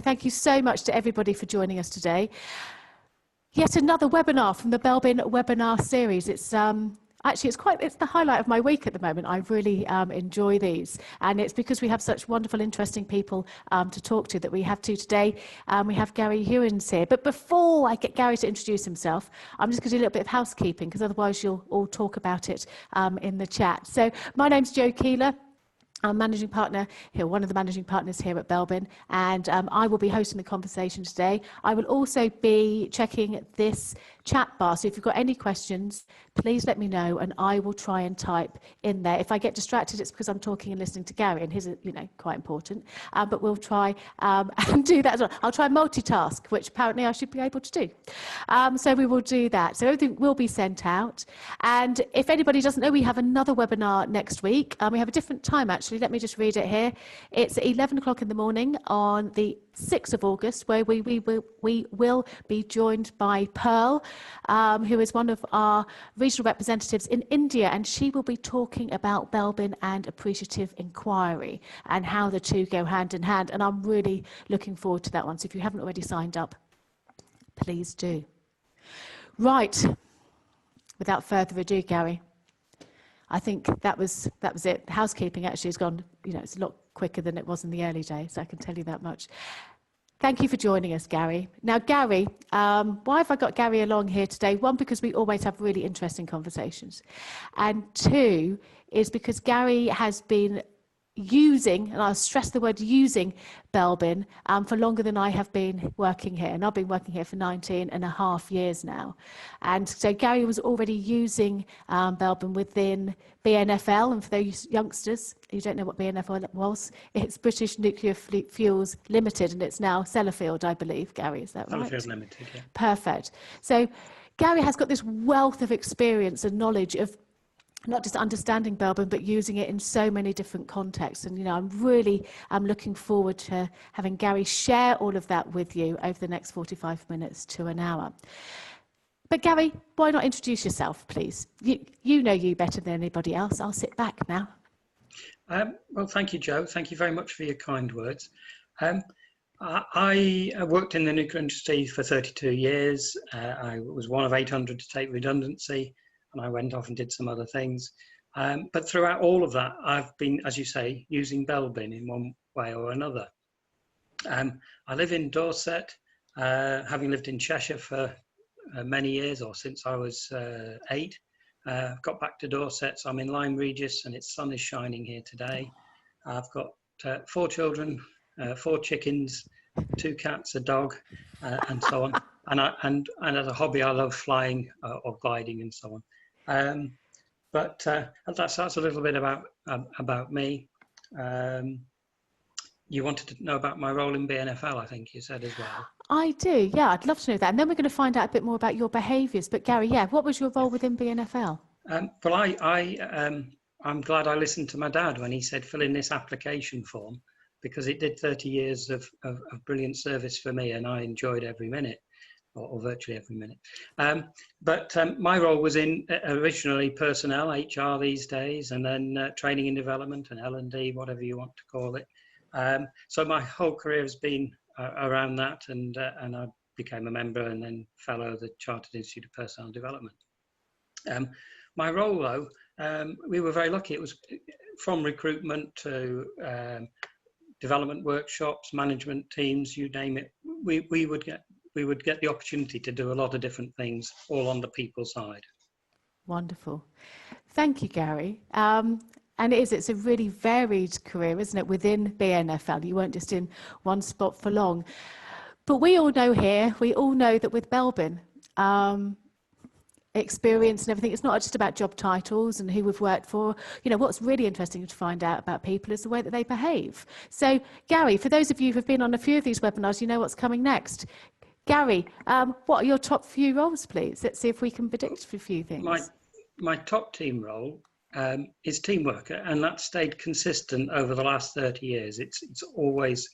Thank you so much to everybody for joining us today. Yet another webinar from the Belbin webinar series. It's actually it's the highlight of my week at the moment. I really enjoy these, and it's because we have such wonderful, interesting people to talk to that we have today. We have Gary Hewins here. But before I get Gary to introduce himself, I'm just going to do a little bit of housekeeping because otherwise you'll all talk about it in the chat. So my name's Jo Keeler. I'm managing partner here, one of the managing partners here at Belbin, and I will be hosting the conversation today. I will also be checking this chat bar, so if you've got any questions, please let me know, and I will try and type in there. If I get distracted, it's because I'm talking and listening to Gary, and his are, quite important. But we'll try and do that as well. I'll try and multitask, which apparently I should be able to do. So we will do that. So everything will be sent out. And if anybody doesn't know, we have another webinar next week. We have a different time, actually. Let me just read it here. It's at 11 o'clock in the morning on the 6th of August, where we will be joined by Pearl, who is one of our regional representatives in India, and she will be talking about Belbin and appreciative inquiry and how the two go hand in hand. And I'm really looking forward to that one. So if you haven't already signed up, please do. Right. Without further ado, Gary, I think that was it. Housekeeping actually has gone, it's a lot quicker than it was in the early days, I can tell you that much. Thank you for joining us, Gary. Now, Gary, why have I got Gary along here today? One, because we always have really interesting conversations. And two, is because Gary has been using, and I'll stress the word using, Belbin for longer than I have been working here. And I've been working here for 19.5 years now. And so Gary was already using Belbin within BNFL. And for those youngsters who don't know what BNFL was, it's British Nuclear Fuels Limited, and it's now Sellafield, I believe. Gary, is that right? Sellafield Limited, yeah. Perfect. So Gary has got this wealth of experience and knowledge of not just understanding Belbin, but using it in so many different contexts. And, I'm looking forward to having Gary share all of that with you over the next 45 minutes to an hour. But Gary, why not introduce yourself, please? You know you better than anybody else. I'll sit back now. Well, thank you, Jo. Thank you very much for your kind words. I worked in the nuclear industry for 32 years. I was one of 800 to take redundancy, and I went off and did some other things. But throughout all of that, I've been, as you say, using Belbin in one way or another. I live in Dorset, having lived in Cheshire for many years, or since I was 8. Got back to Dorset, so I'm in Lyme Regis, and its sun is shining here today. I've got 4 children, 4 chickens, 2 cats, a dog, and so on. And as a hobby, I love flying or gliding and so on. But that's a little bit about me. You wanted to know about my role in BNFL, I think you said as well. I do, yeah, I'd love to know that. And then we're going to find out a bit more about your behaviours. But Gary, yeah, what was your role within BNFL? Well, I'm glad I listened to my dad when he said fill in this application form, because it did 30 years of brilliant service for me, and I enjoyed every minute. Or virtually every minute. But my role was in originally personnel, HR these days, and then training and development and L&D, whatever you want to call it. So my whole career has been around that, and I became a member and then fellow of the Chartered Institute of Personnel Development. My role, though, we were very lucky. It was from recruitment to development workshops, management teams, you name it. We would get the opportunity to do a lot of different things, all on the people side. Wonderful. Thank you, Gary. And it's a really varied career, isn't it, within BNFL? You weren't just in one spot for long. But we all know that with Belbin, experience and everything, it's not just about job titles and who we've worked for. What's really interesting to find out about people is the way that they behave. So, Gary, for those of you who've been on a few of these webinars, you know what's coming next. Gary, what are your top few roles, please? Let's see if we can predict a few things. My top team role is teamwork, and that's stayed consistent over the last 30 years. It's always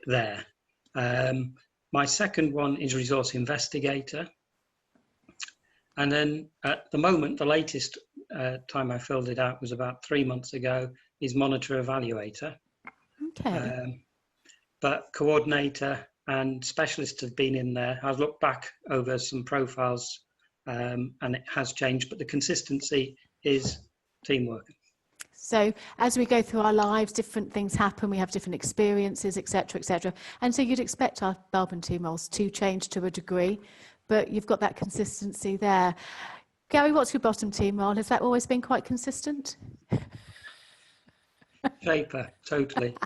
there. My second one is resource investigator. And then at the moment, the latest time I filled it out was about 3 months ago, is monitor evaluator. Okay. but coordinator and specialist have been in there. I've looked back over some profiles and it has changed, but the consistency is teamwork. So as we go through our lives, different things happen. We have different experiences, etc., etc. And so you'd expect our Belbin team roles to change to a degree, but you've got that consistency there. Gary, what's your bottom team role? Has that always been quite consistent? Shaper, totally.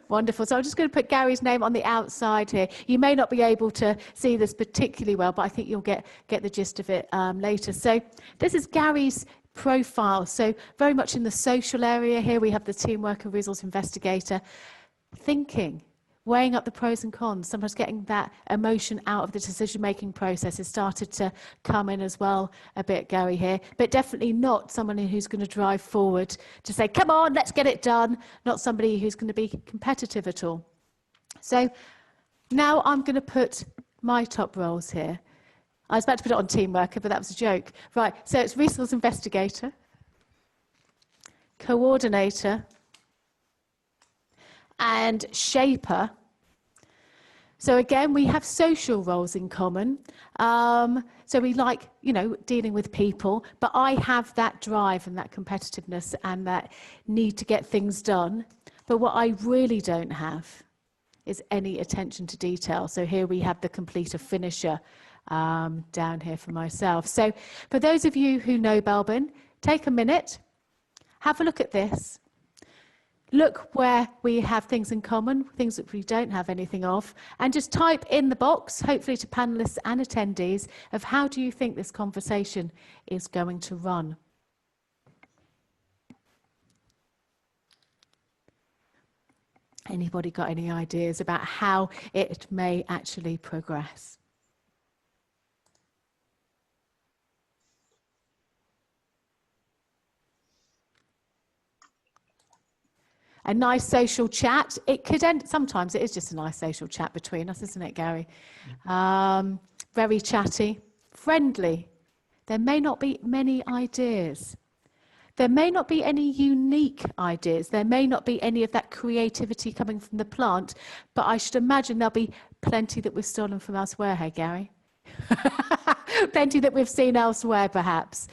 Wonderful. So I'm just going to put Gary's name on the outside here. You may not be able to see this particularly well, but I think you'll get the gist of it later. So this is Gary's profile. So very much in the social area here, we have the team worker, resource investigator, thinking, weighing up the pros and cons, sometimes getting that emotion out of the decision-making process has started to come in as well a bit, Gary, here. But definitely not someone who's going to drive forward to say, come on, let's get it done. Not somebody who's going to be competitive at all. So now I'm going to put my top roles here. I was about to put it on team worker, but that was a joke. Right, so it's resource investigator, coordinator, and shaper. So again, we have social roles in common. So we like, dealing with people, but I have that drive and that competitiveness and that need to get things done. But what I really don't have is any attention to detail. So here we have the completer finisher down here for myself. So for those of you who know Belbin, take a minute, have a look at this. Look where we have things in common, things that we don't have anything of, and just type in the box, hopefully to panelists and attendees, of how do you think this conversation is going to run. Anybody got any ideas about how it may actually progress? A nice social chat. It could end, sometimes it is just a nice social chat between us, isn't it, Gary? Very chatty, friendly. There may not be many ideas. There may not be any unique ideas. There may not be any of that creativity coming from the plant, but I should imagine there'll be plenty that we've stolen from elsewhere, hey, Gary? Plenty that we've seen elsewhere, perhaps.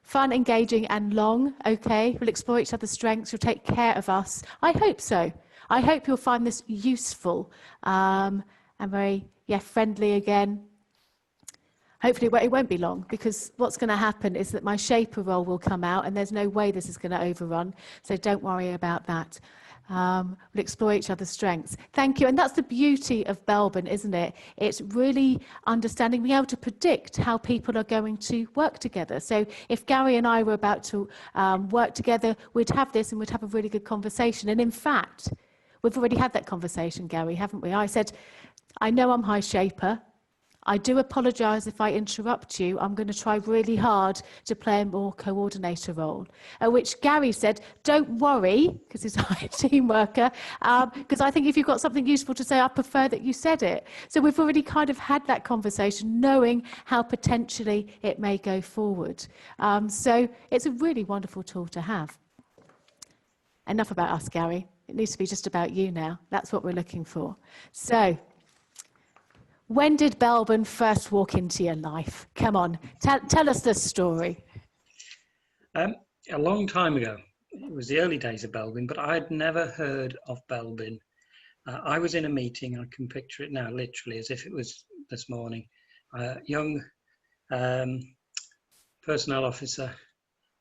Fun, engaging, and long. Okay, we'll explore each other's strengths. You'll take care of us. I hope so. I hope you'll find this useful and very, friendly again. Hopefully it won't be long, because what's going to happen is that my shaper role will come out and there's no way this is going to overrun. So don't worry about that. We'll explore each other's strengths. Thank you. And that's the beauty of Belbin, isn't it? It's really understanding, being able to predict how people are going to work together. So if Gary and I were about to work together, we'd have this and we'd have a really good conversation. And in fact, we've already had that conversation, Gary, haven't we? I said, I know I'm high shaper. I do apologise if I interrupt you. I'm going to try really hard to play a more coordinator role. At which Gary said, don't worry, because he's a high team worker, because I think if you've got something useful to say, I prefer that you said it. So we've already kind of had that conversation, knowing how potentially it may go forward. So it's a really wonderful tool to have. Enough about us, Gary. It needs to be just about you now. That's what we're looking for. So, when did Belbin first walk into your life? Come on, tell us the story. A long time ago. It was the early days of Belbin, but I had never heard of Belbin. I was in a meeting, I can picture it now literally as if it was this morning. Young personnel officer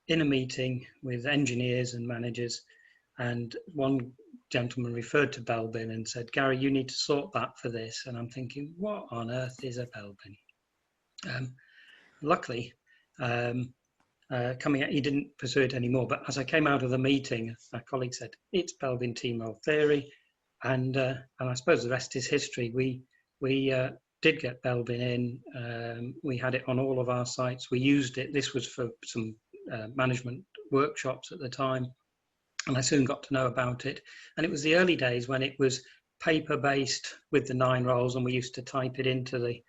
in a meeting with engineers and managers, and one gentleman referred to Belbin and said, Gary, you need to sort that for this. And I'm thinking, what on earth is a Belbin? Luckily, coming out, he didn't pursue it anymore. But as I came out of the meeting, my colleague said, it's Belbin Team Role theory. And I suppose the rest is history. We did get Belbin in. We had it on all of our sites. We used it. This was for some management workshops at the time. And I soon got to know about it. And it was the early days when it was paper-based with the 9 roles, and we used to type it into the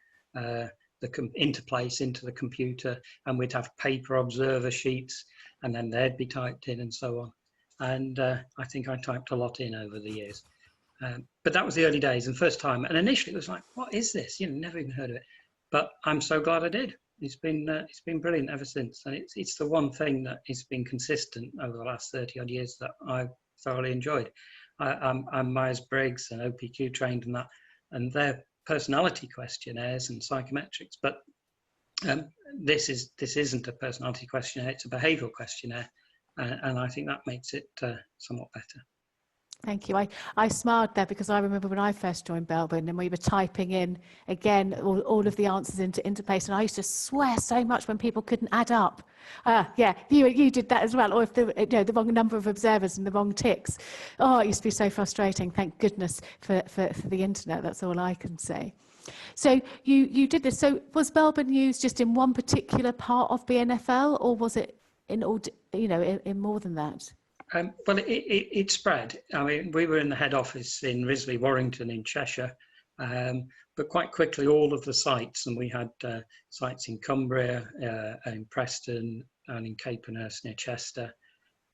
interplace into the computer, and we'd have paper observer sheets, and then they'd be typed in and so on. and I think I typed a lot in over the years. But that was the early days and first time. And initially it was like, what is this? Never even heard of it. But I'm so glad I did. It's been brilliant ever since. And it's the one thing that has been consistent over the last 30 odd years that I've thoroughly enjoyed. I'm Myers-Briggs and OPQ trained and that, and they're personality questionnaires and psychometrics. But this isn't a personality questionnaire, it's a behavioural questionnaire. And I think that makes it somewhat better. Thank you. I smiled there because I remember when I first joined Belbin and we were typing in, again, all of the answers into place. And I used to swear so much when people couldn't add up. Yeah, you did that as well. Or if the wrong number of observers and the wrong ticks. Oh, it used to be so frustrating. Thank goodness for the internet. That's all I can say. So you did this. So was Belbin used just in one particular part of BNFL, or was it in all, in more than that? Well, it spread. I mean, we were in the head office in Risley, Warrington in Cheshire, but quite quickly all of the sites, and we had sites in Cumbria, in Preston, and in Capenhurst near Chester,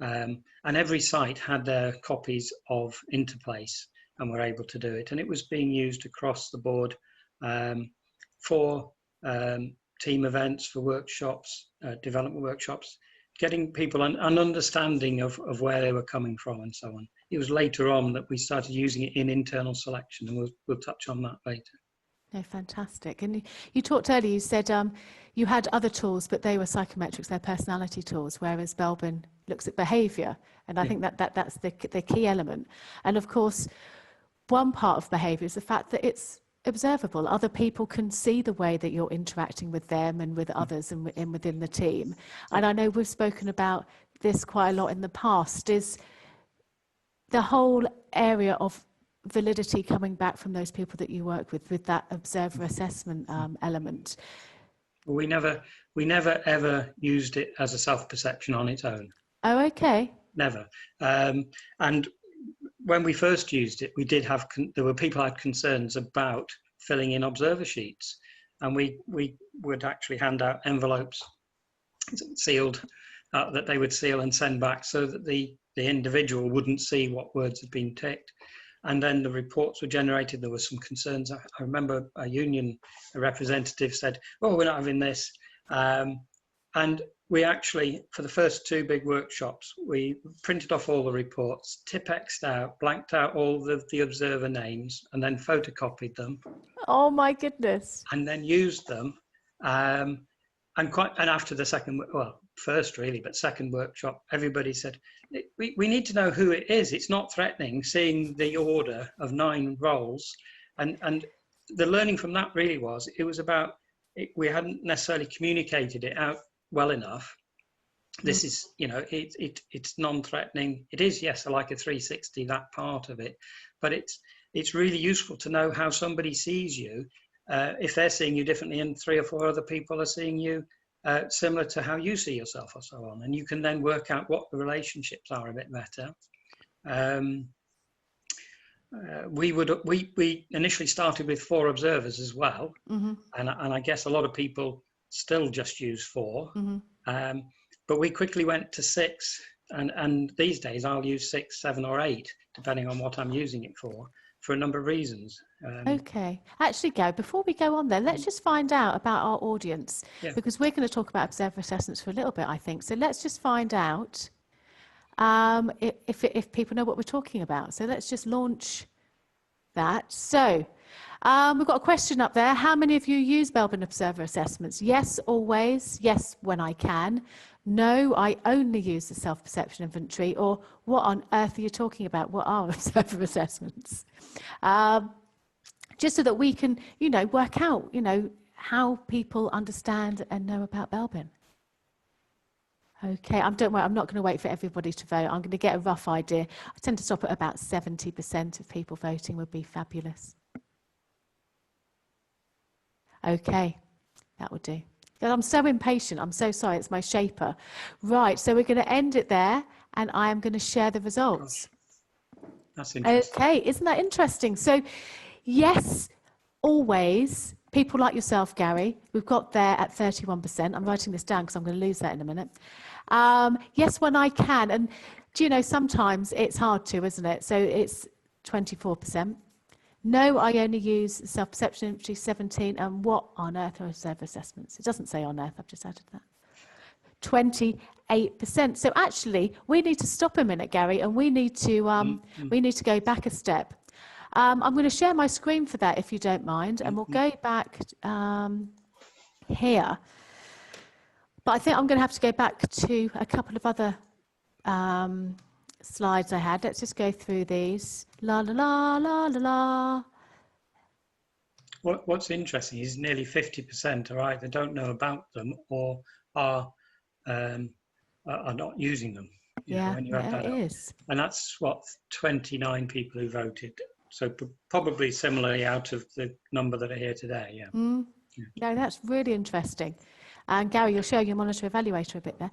and every site had their copies of Interplace and were able to do it. And it was being used across the board for team events, for workshops, development workshops, getting people an understanding of where they were coming from and so on. It was later on that we started using it in internal selection, and we'll touch on that later. No, fantastic. And you talked earlier, you said you had other tools, but they were psychometrics, they're personality tools, whereas Belbin looks at behaviour. And I think that's the key element. And of course, one part of behaviour is the fact that it's observable. Other people can see the way that you're interacting with them and with others and within the team. And I know we've spoken about this quite a lot in the past, is the whole area of validity coming back from those people that you work with that observer assessment element. We never ever used it as a self-perception on its own. Oh, okay. Never. And when we first used it, we did have, there were people who had concerns about filling in observer sheets, and we would actually hand out envelopes sealed that they would seal and send back so that the individual wouldn't see what words had been ticked. And then the reports were generated. There were some concerns. I remember a union representative said, "Oh, we're not having this." And we actually, for the first two big workshops, we printed off all the reports, Tipp-X'd out, blanked out all of the observer names, and then photocopied them. Oh my goodness! And then used them. And after the first really, but second workshop, everybody said, we need to know who it is. It's not threatening, seeing the order of 9 roles. And the learning from that really was, it was about, we hadn't necessarily communicated it out well enough. This is, it's non-threatening. It is, yes, like a 360, that part of it, but it's really useful to know how somebody sees you. If they're seeing you differently and 3 or 4 other people are seeing you similar to how you see yourself or so on, and you can then work out what the relationships are a bit better. We initially started with 4 observers as well, and I guess a lot of people still just use 4, but we quickly went to 6, and these days I'll use 6, 7 or 8 depending on what I'm using it for a number of reasons. Okay. Actually, Gary, before we go on there, let's just find out about our audience, because we're going to talk about observer assessments for a little bit, I think. So let's just find out if people know what we're talking about. So let's just launch that. So we've got a question up there. How many of you use Belbin observer assessments? Yes, always. Yes, when I can. No, I only use the self-perception inventory. Or what on earth are you talking about? What are observer assessments? Just so that we can, work out, how people understand and know about Belbin. Okay, don't worry, I'm not going to wait for everybody to vote. I'm going to get a rough idea. I tend to stop at about 70% of people voting would be fabulous. Okay, that would do. I'm so impatient. I'm so sorry. It's my shaper. Right, so we're going to end it there, and I am going to share the results. That's interesting. Okay, isn't that interesting? So, yes, always, people like yourself, Gary, we've got there at 31%. I'm writing this down because I'm going to lose that in a minute. Yes, when I can. And Do you know, sometimes it's hard to, isn't it? So it's 24%. No, I only use self-perception inventory, 17, and what on earth are observer assessments? It doesn't say on earth, I've just added that. 28%. So actually, we need to stop a minute, Gary, and we need to go back a step. I'm going to share my screen for that, if you don't mind, and we'll go back here. But I think I'm going to have to go back to a couple of other slides I had. Let's just go through these. La la la la la la. What's interesting is nearly 50% are either don't know about them or are not using them. Yeah, it is. And that's what 29 people who voted. So probably similarly out of the number that are here today. Yeah. No, that's really interesting. And Gary, you're showing your monitor evaluator a bit there.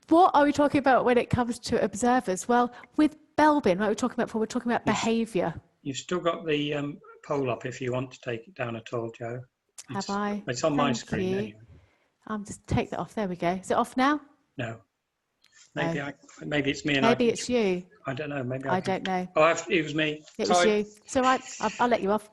What are we talking about when it comes to observers? Well, with Belbin, what we're talking about we're talking about behaviour. You've still got the poll up if you want to take it down at all, Jo. Have I? It's on my screen anyway. Just take that off. There we go. Is it off now? No. Maybe it's me. Maybe it's you. I don't know. Maybe I don't know. Oh, it was me. It was you. It's all right. I'll let you off.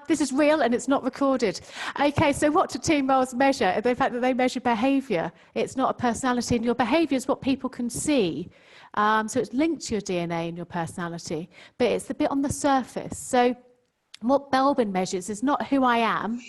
This is real and it's not recorded. Okay, so what do team roles measure? The fact that they measure behaviour. It's not a personality, and your behaviour is what people can see. So it's linked to your DNA and your personality, but it's the bit on the surface. So what Belbin measures is not who I am.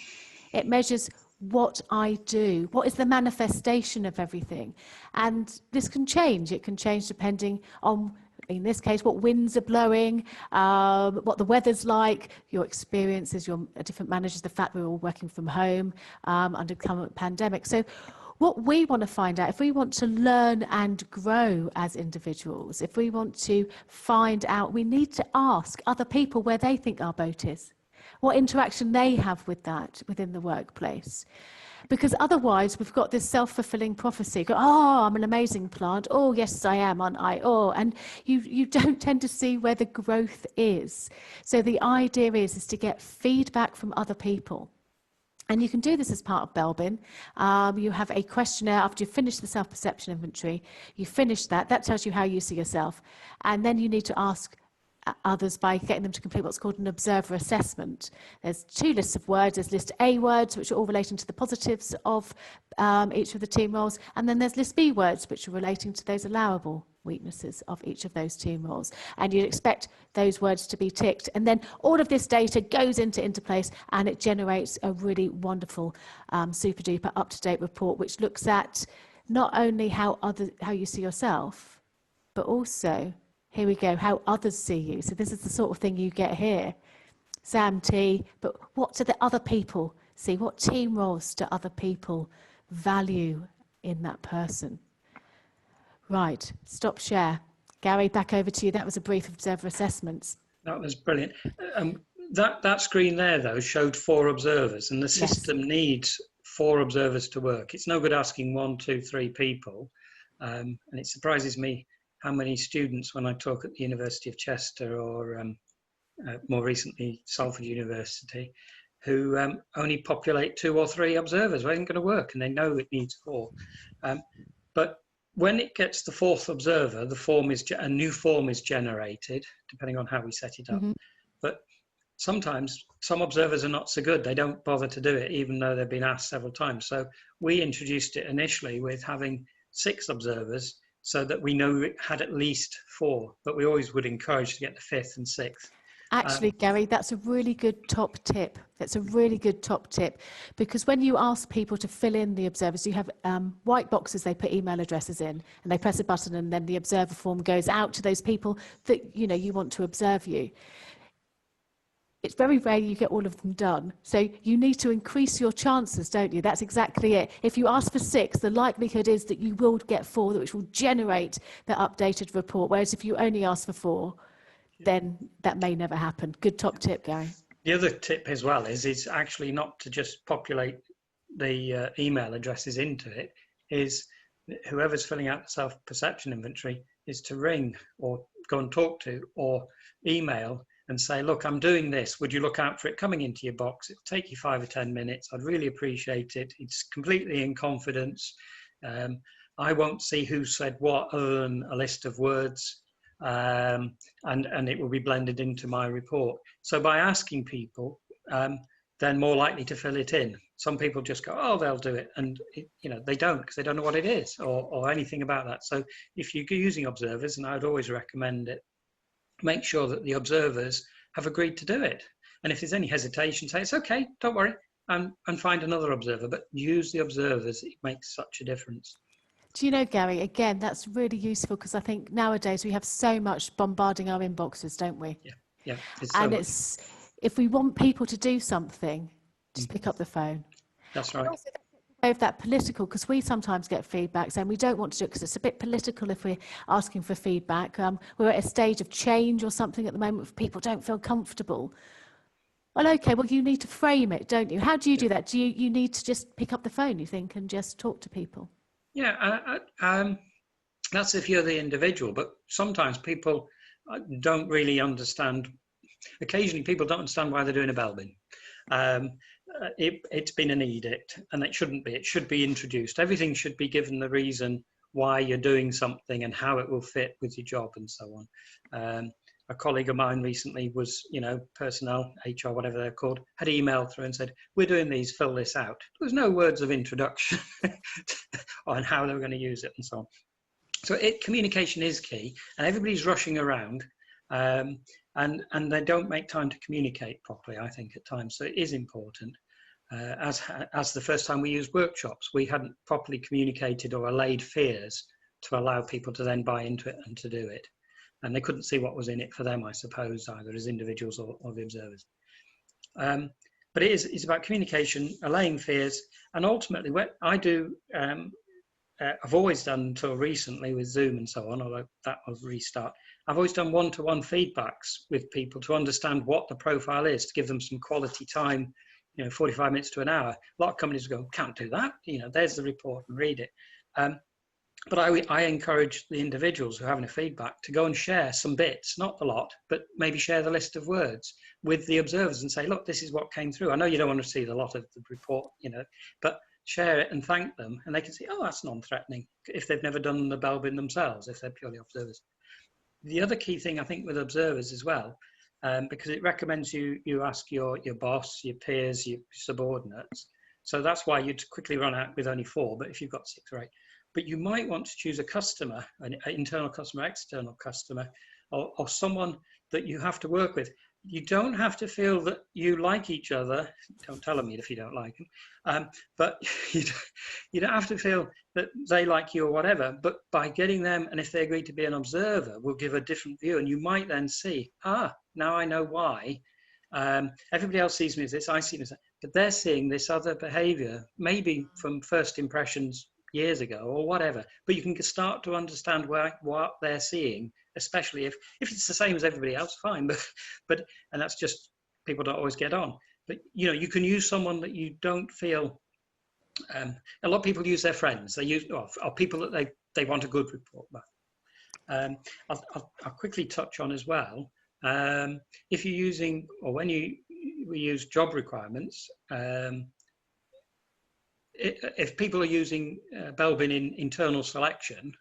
It measures what I do, what is the manifestation of everything. And this can change. It can change depending on, in this case, what winds are blowing, what the weather's like, your experiences, your different managers, the fact we're all working from home under the current pandemic. So what we want to find out, if we want to learn and grow as individuals, if we want to find out, we need to ask other people where they think our boat is, what interaction they have with that within the workplace. Because otherwise we've got this self-fulfilling prophecy. Oh, I'm an amazing plant. Oh, yes, I am, aren't I? Oh, and you don't tend to see where the growth is. So the idea is to get feedback from other people. And you can do this as part of Belbin. You have a questionnaire after you finish the self-perception inventory. You finish that. That tells you how you see yourself. And then you need to ask others by getting them to complete what's called an observer assessment. There's two lists of words. There's list A words, which are all relating to the positives of each of the team roles. And then there's list B words, which are relating to those allowable weaknesses of each of those team roles. And you'd expect those words to be ticked. And then all of this data goes into Interplace and it generates a really wonderful, super duper up-to-date report, which looks at not only how you see yourself, but also, here we go, how others see you. So this is the sort of thing you get here. Sam T, but what do the other people see? What team roles do other people value in that person? Right, stop share. Gary, back over to you. That was a brief observer assessments. That was brilliant. That screen there, though, showed 4 observers, and the system needs 4 observers to work. It's no good asking 1, 2, 3 people. And it surprises me how many students, when I talk at the University of Chester or more recently Salford University, who only populate 2 or 3 observers. Well, it ain't going to work, and they know it needs 4. But when it gets the 4th observer, a new form is generated, depending on how we set it up. But sometimes some observers are not so good. They don't bother to do it, even though they've been asked several times. So we introduced it initially with having 6 observers, so that we know it had at least 4, but we always would encourage to get the 5th and 6th. Actually, Gary, that's a really good top tip. That's a really good top tip, because when you ask people to fill in the observers, you have white boxes, they put email addresses in, and they press a button, and then the observer form goes out to those people that you want to observe you. It's very rare you get all of them done. So you need to increase your chances, don't you? That's exactly it. If you ask for 6, the likelihood is that you will get 4, which will generate the updated report. Whereas if you only ask for 4, then that may never happen. Good top tip, Gary. The other tip as well is actually not to just populate the email addresses into it, is whoever's filling out the self-perception inventory is to ring or go and talk to or email and say, look, I'm doing this. Would you look out for it coming into your box? It'll take you 5 or 10 minutes. I'd really appreciate it. It's completely in confidence. I won't see who said what other than a list of words, and it will be blended into my report. So by asking people, they're more likely to fill it in. Some people just go, oh, they'll do it, and they don't, because they don't know what it is or anything about that. So if you're using observers, and I'd always recommend it, make sure that the observers have agreed to do it. And if there's any hesitation, say it's okay, don't worry, and find another observer. But use the observers; it makes such a difference. Do you know, Gary, again, that's really useful, because I think nowadays we have so much bombarding our inboxes, don't we? Yeah. It's if we want people to do something, just pick up the phone. That's right. Also, of that political, because we sometimes get feedback saying we don't want to do it because it's a bit political if we're asking for feedback. We're at a stage of change or something at the moment where people don't feel comfortable. Well, okay, well, you need to frame it, don't you? How do you do that? Do you need to just pick up the phone, you think, and just talk to people? Yeah, that's if you're the individual, but sometimes people don't really understand. Occasionally, people don't understand why they're doing a Belbin. It's been an edict, and it shouldn't be. It should be introduced. Everything should be given the reason why you're doing something and how it will fit with your job and so on. A colleague of mine recently was, personnel, HR, whatever they're called, had emailed through and said, we're doing these, fill this out. There was no words of introduction on how they were going to use it and so on. So communication is key, and everybody's rushing around, and they don't make time to communicate properly, I think, at times. So it is important. As the first time we used workshops, we hadn't properly communicated or allayed fears to allow people to then buy into it and to do it. And they couldn't see what was in it for them, I suppose, either as individuals or the observers. But it's about communication, allaying fears, and ultimately what I do, I've always done until recently with Zoom and so on, although that will restart. I've always done one-to-one feedbacks with people to understand what the profile is, to give them some quality time, 45 minutes to an hour. A lot of companies go, can't do that. There's the report and read it. But I encourage the individuals who are having a feedback to go and share some bits, not a lot, but maybe share the list of words with the observers and say, look, this is what came through. I know you don't want to see a lot of the report, but share it and thank them, and they can see, oh, that's non-threatening, if they've never done the Belbin themselves, if they're purely observers. The other key thing, I think, with observers as well, because it recommends you ask your boss, your peers, your subordinates. So that's why you'd quickly run out with only 4, but if you've got 6 or 8. But you might want to choose a customer, an internal customer, external customer, or someone that you have to work with. You don't have to feel that you like each other. Don't tell them if you don't like them. But you don't have to feel that they like you or whatever. But by getting them, and if they agree to be an observer, will give a different view. And you might then see, now I know why. Everybody else sees me as this, I see them as that. But they're seeing this other behavior, maybe from first impressions years ago or whatever, but you can start to understand what they're seeing, especially if it's the same as everybody else, fine, but and that's just, people don't always get on. But you can use someone that you don't feel, a lot of people use their friends, they use or people that they want a good report back. I'll quickly touch on as well, if you're using, or when we use job requirements, if people are using Belbin in internal selection,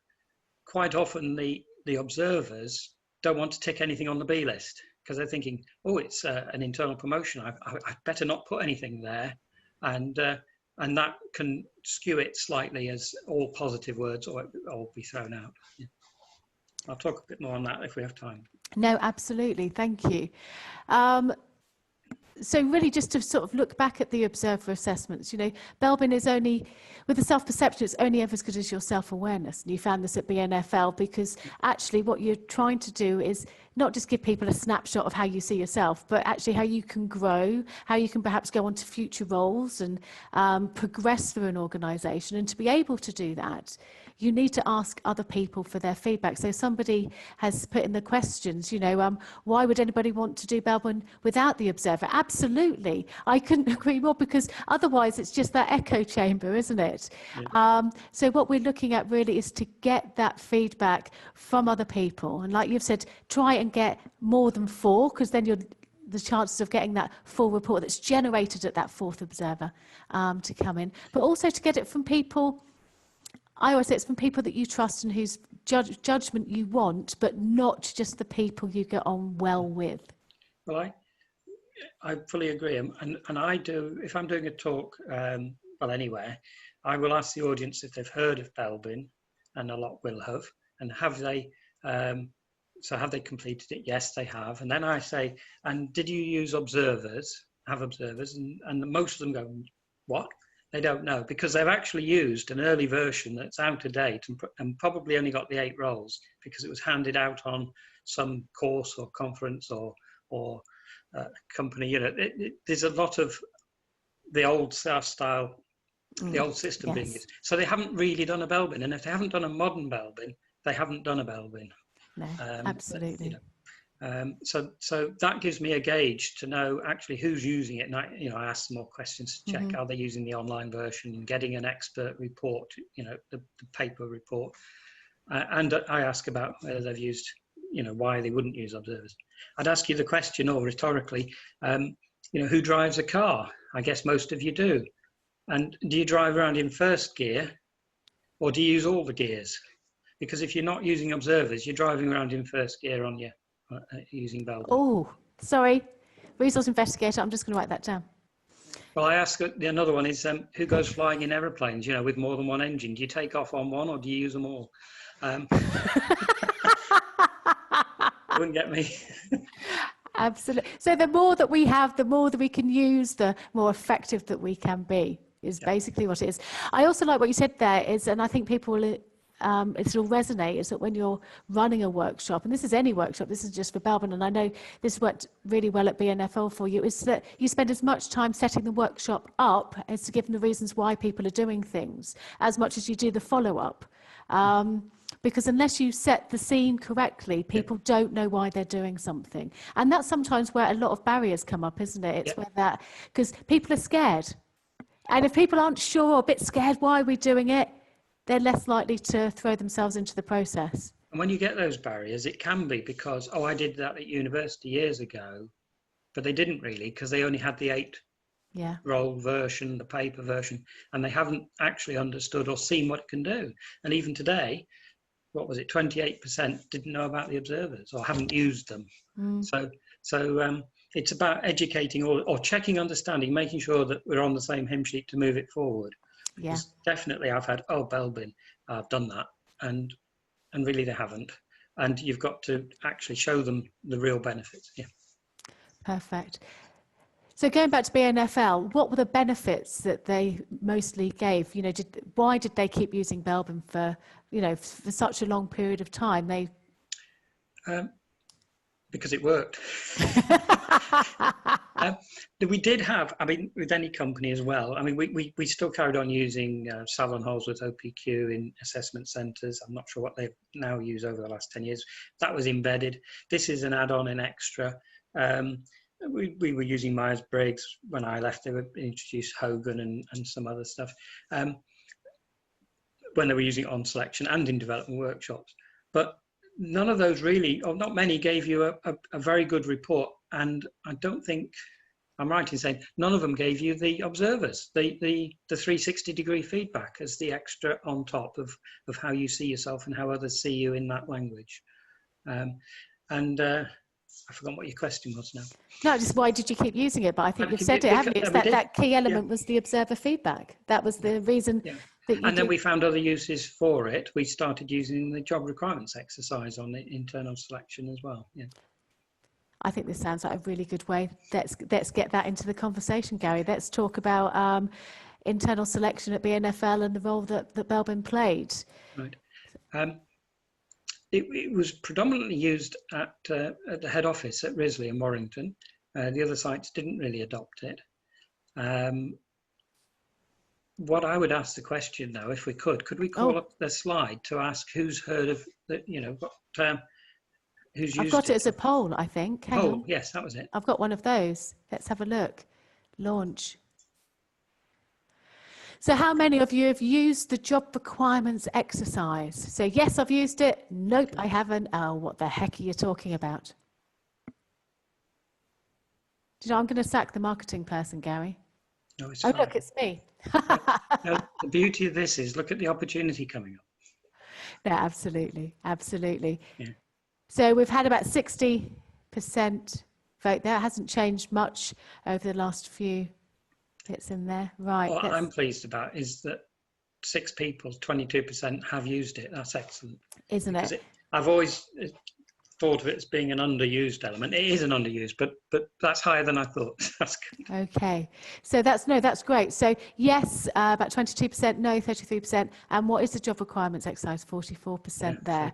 quite often the observers don't want to tick anything on the B list, because they're thinking, oh, it's an internal promotion, I'd better not put anything there, and that can skew it slightly as all positive words or be thrown out. Yeah. I'll talk a bit more on that if we have time. No, absolutely, thank you. So really just to sort of look back at the observer assessments, Belbin is only, with the self-perception, it's only ever as good as your self-awareness. And you found this at BNFL, because actually what you're trying to do is not just give people a snapshot of how you see yourself, but actually how you can grow, how you can perhaps go on to future roles and progress through an organisation. And to be able to do that, you need to ask other people for their feedback. So somebody has put in the questions, why would anybody want to do Belbin without the observer? Absolutely. I couldn't agree more, because otherwise it's just that echo chamber, isn't it? Yeah. So what we're looking at really is to get that feedback from other people. And like you've said, try and get more than 4, because then the chances of getting that full report that's generated at that 4th observer to come in, but also to get it from people I always say it's from people that you trust and whose judgment you want, but not just the people you get on well with. Well, I fully agree. And I do, if I'm doing a talk, well, anywhere, I will ask the audience if they've heard of Belbin, and a lot will have. And have they, so have they completed it? Yes, they have. And then I say, and did you use observers, have observers? And most of them go, what? They don't know, because they've actually used an early version that's out of date and probably only got the 8 roles because it was handed out on some course or conference or company. You know, there's a lot of the old style, the old system being used. So they haven't really done a Belbin, and if they haven't done a modern Belbin, they haven't done a Belbin. No, absolutely. So that gives me a gauge to know actually who's using it. And I ask some more questions to check, are they using the online version, getting an expert report, the paper report. And I ask about whether they've used, why they wouldn't use observers. I'd ask you the question, or rhetorically, who drives a car? I guess most of you do. And do you drive around in first gear, or do you use all the gears? Because if you're not using observers, you're driving around in first gear on your using Belbin. Oh, sorry. Resource investigator, I'm just going to write that down. Well, I ask another one is who goes flying in aeroplanes, with more than one engine? Do you take off on one, or do you use them all? Wouldn't get me. Absolutely. So the more that we have, the more that we can use, the more effective that we can be, is basically what it is. I also like what you said there is, and I think people will it'll resonate, is that when you're running a workshop, and this is any workshop, this is just for Belbin, and I know this worked really well at BNFL for you, is that you spend as much time setting the workshop up as to give them the reasons why people are doing things, as much as you do the follow-up. Because unless you set the scene correctly, people don't know why they're doing something. And that's sometimes where a lot of barriers come up, isn't it? It's where that, because people are scared. And if people aren't sure or a bit scared why we're doing it, they're less likely to throw themselves into the process. And when you get those barriers, it can be because, I did that at university years ago, but they didn't really, because they only had the 8 role version, the paper version, and they haven't actually understood or seen what it can do. And even today, what was it, 28% didn't know about the observers or haven't used them. So it's about educating or checking understanding, making sure that we're on the same hymn sheet to move it forward. Because definitely I've had, Belbin, I've done that, and really they haven't. And you've got to actually show them the real benefits. Yeah. Perfect. So going back to BNFL, what were the benefits that they mostly gave? Why did they keep using Belbin for such a long period of time? Because it worked. We did have, with any company as well, we still carried on using Savon Holsworth OPQ in assessment centres. I'm not sure what they now use over the last 10 years. That was embedded. This is an add-on and extra. We were using Myers-Briggs. When I left, they were introduced Hogan and some other stuff. When they were using it on selection and in development workshops. But none of those really, or not many, gave you a very good report. And I don't think, I'm right in saying, none of them gave you the observers, the 360-degree feedback as the extra on top of how you see yourself and how others see you in that language. I forgot what your question was now. No, just why did you keep using it? But I think you've said it, haven't you? It's that key element was the observer feedback. That was the reason. Yeah. And then we found other uses for it. We started using the job requirements exercise on the internal selection as well. Yeah. I think this sounds like a really good way. Let's get that into the conversation, Gary. Let's talk about internal selection at BNFL and the role that Belbin played. Right. It was predominantly used at the head office at Risley and Warrington. The other sites didn't really adopt it. What I would ask the question now, if we could we call up the slide to ask who's heard of the, who's used it? I've got it as a poll, I think. Hang on. Yes, that was it. I've got one of those. Let's have a look. Launch. So how many of you have used the job requirements exercise? So yes, I've used it. Nope, I haven't. Oh, what the heck are you talking about? I'm going to sack the marketing person, Gary. No, it's fine. Look, it's me. The beauty of this is look at the opportunity coming up. No, absolutely, absolutely. Yeah. So we've had about 60% vote there. It hasn't changed much over the last few bits in there. Right. What I'm pleased about is that 6 people, 22% have used it. That's excellent. Isn't it? I've always thought of it as being an underused element. It is an underused, but that's higher than I thought. That's good. Okay. So that's great. So yes, about 22%, no, 33%. And what is the job requirements exercise? 44% there.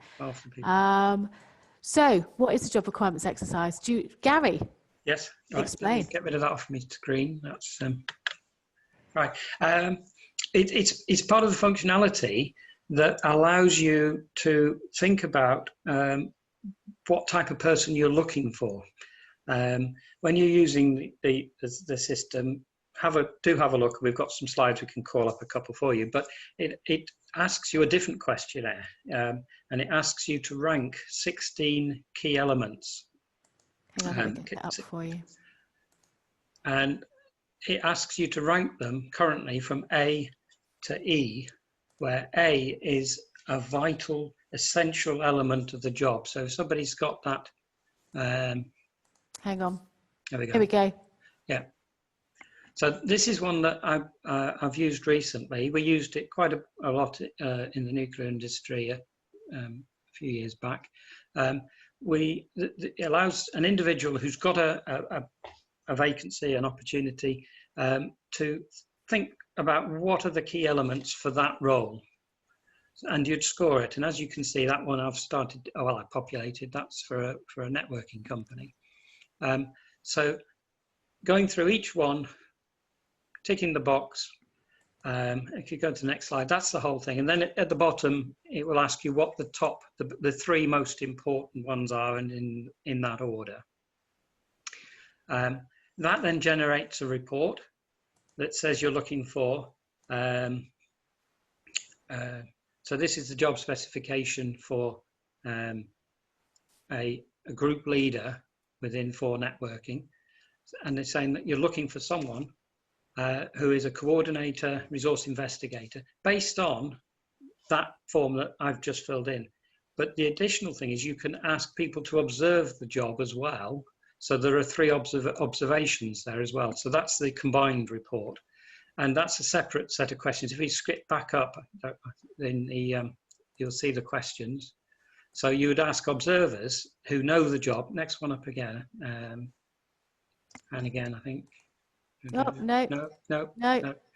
So what is the job requirements exercise? Gary? Yes. Right. Explain. Get rid of that off my screen. That's right. It's part of the functionality that allows you to think about what type of person you're looking for. When you're using the system, do have a look. We've got some slides. We can call up a couple for you, but it asks you a different questionnaire, and it asks you to rank 16 key elements. Hang on, let me get that up for you. And it asks you to rank them currently from A to E, where A is a vital, essential element of the job. So if somebody's got that, hang on. There we go. Here we go. Yeah. So this is one that I've used recently. We used it quite a lot in the nuclear industry a few years back. It allows an individual who's got a vacancy, an opportunity, to think about what are the key elements for that role. And you'd score it. And as you can see, that one I've started, I populated, that's for a networking company. So going through each one, ticking the box, if you go to the next slide, that's the whole thing. And then at the bottom, it will ask you what the 3 most important ones are, and in that order. That then generates a report that says you're looking for, so this is the job specification for a group leader within 4 networking. And they're saying that you're looking for someone who is a coordinator, resource investigator, based on that form that I've just filled in. But the additional thing is you can ask people to observe the job as well. So there are 3 observations there as well. So that's the combined report. And that's a separate set of questions. If you skip back up, in the, you'll see the questions. So you would ask observers who know the job. Next one up again. And again, I think. Oh, no,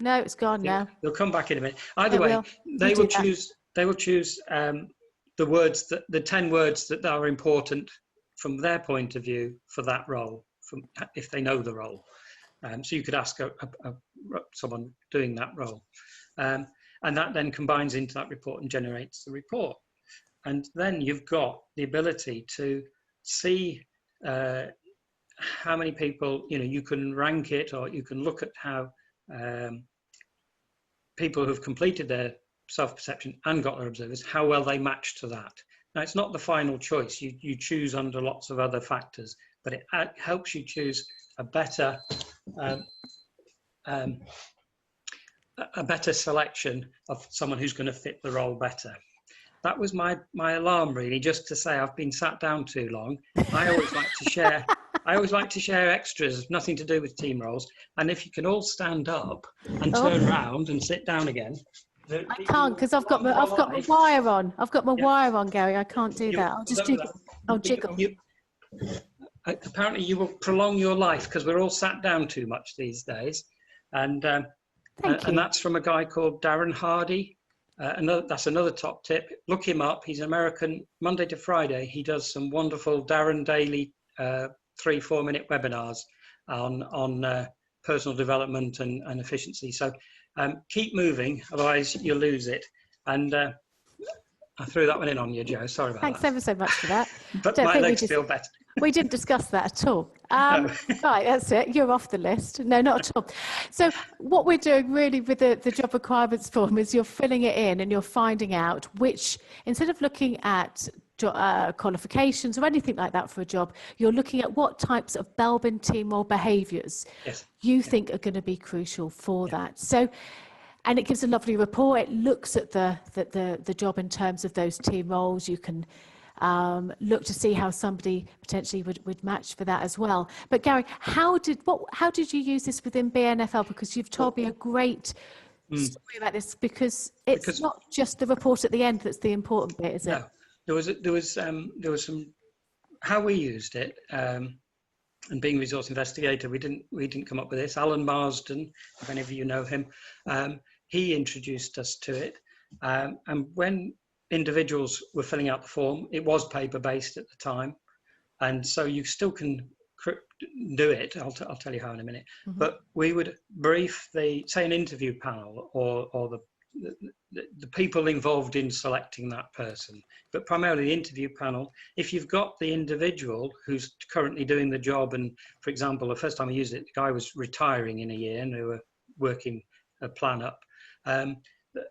it's gone now. They'll come back in a minute. Either way, they will choose the words, the 10 words that are important from their point of view for that role, if they know the role. So you could ask someone doing that role. And that then combines into that report and generates the report. And then you've got the ability to see how many people, you can rank it, or you can look at how people who've completed their self-perception and got their observers, how well they match to that. Now, it's not the final choice. You choose under lots of other factors, but it helps you choose a better selection of someone who's going to fit the role better. That was my alarm, really, just to say I've been sat down too long. I always like to share. I always like to share extras, nothing to do with team roles. And if you can all stand up and turn around and sit down again. I can't, because I've got my wire on. I've got my wire on, Gary. I can't do that. I'll just jiggle. Apparently, you will prolong your life, because we're all sat down too much these days. And that's from a guy called Darren Hardy. That's another top tip. Look him up. He's American. Monday to Friday, he does some wonderful Darren Daily 3-4 minute webinars on personal development and efficiency. So keep moving, otherwise you'll lose it. And I threw that one in on you, Joe. Sorry about that. Thanks ever so much for that. But my legs feel better. We didn't discuss that at all. Right, that's it. You're off the list. No, not at all. So what we're doing really with the job requirements form is you're filling it in and you're finding out which, instead of looking at qualifications or anything like that for a job, you're looking at what types of Belbin team role behaviours you think are going to be crucial for that. So And it gives a lovely report. It looks at the job in terms of those team roles. You can look to see how somebody potentially would match for that as well. But Gary, how did you use this within BNFL? Because you've told me a great story about this, because it's not just the report at the end that's the important bit, is it? No, there was some how we used it. And being resource investigator, we didn't come up with this. Alan Marsden, if any of you know him, he introduced us to it. And when individuals were filling out the form, it was paper-based at the time, and so you still can do it. I'll tell you how in a minute. Mm-hmm. But we would brief say an interview panel or the people involved in selecting that person, but primarily the interview panel. If you've got the individual who's currently doing the job, and for example, the first time I used it, the guy was retiring in a year and they were working a plan up,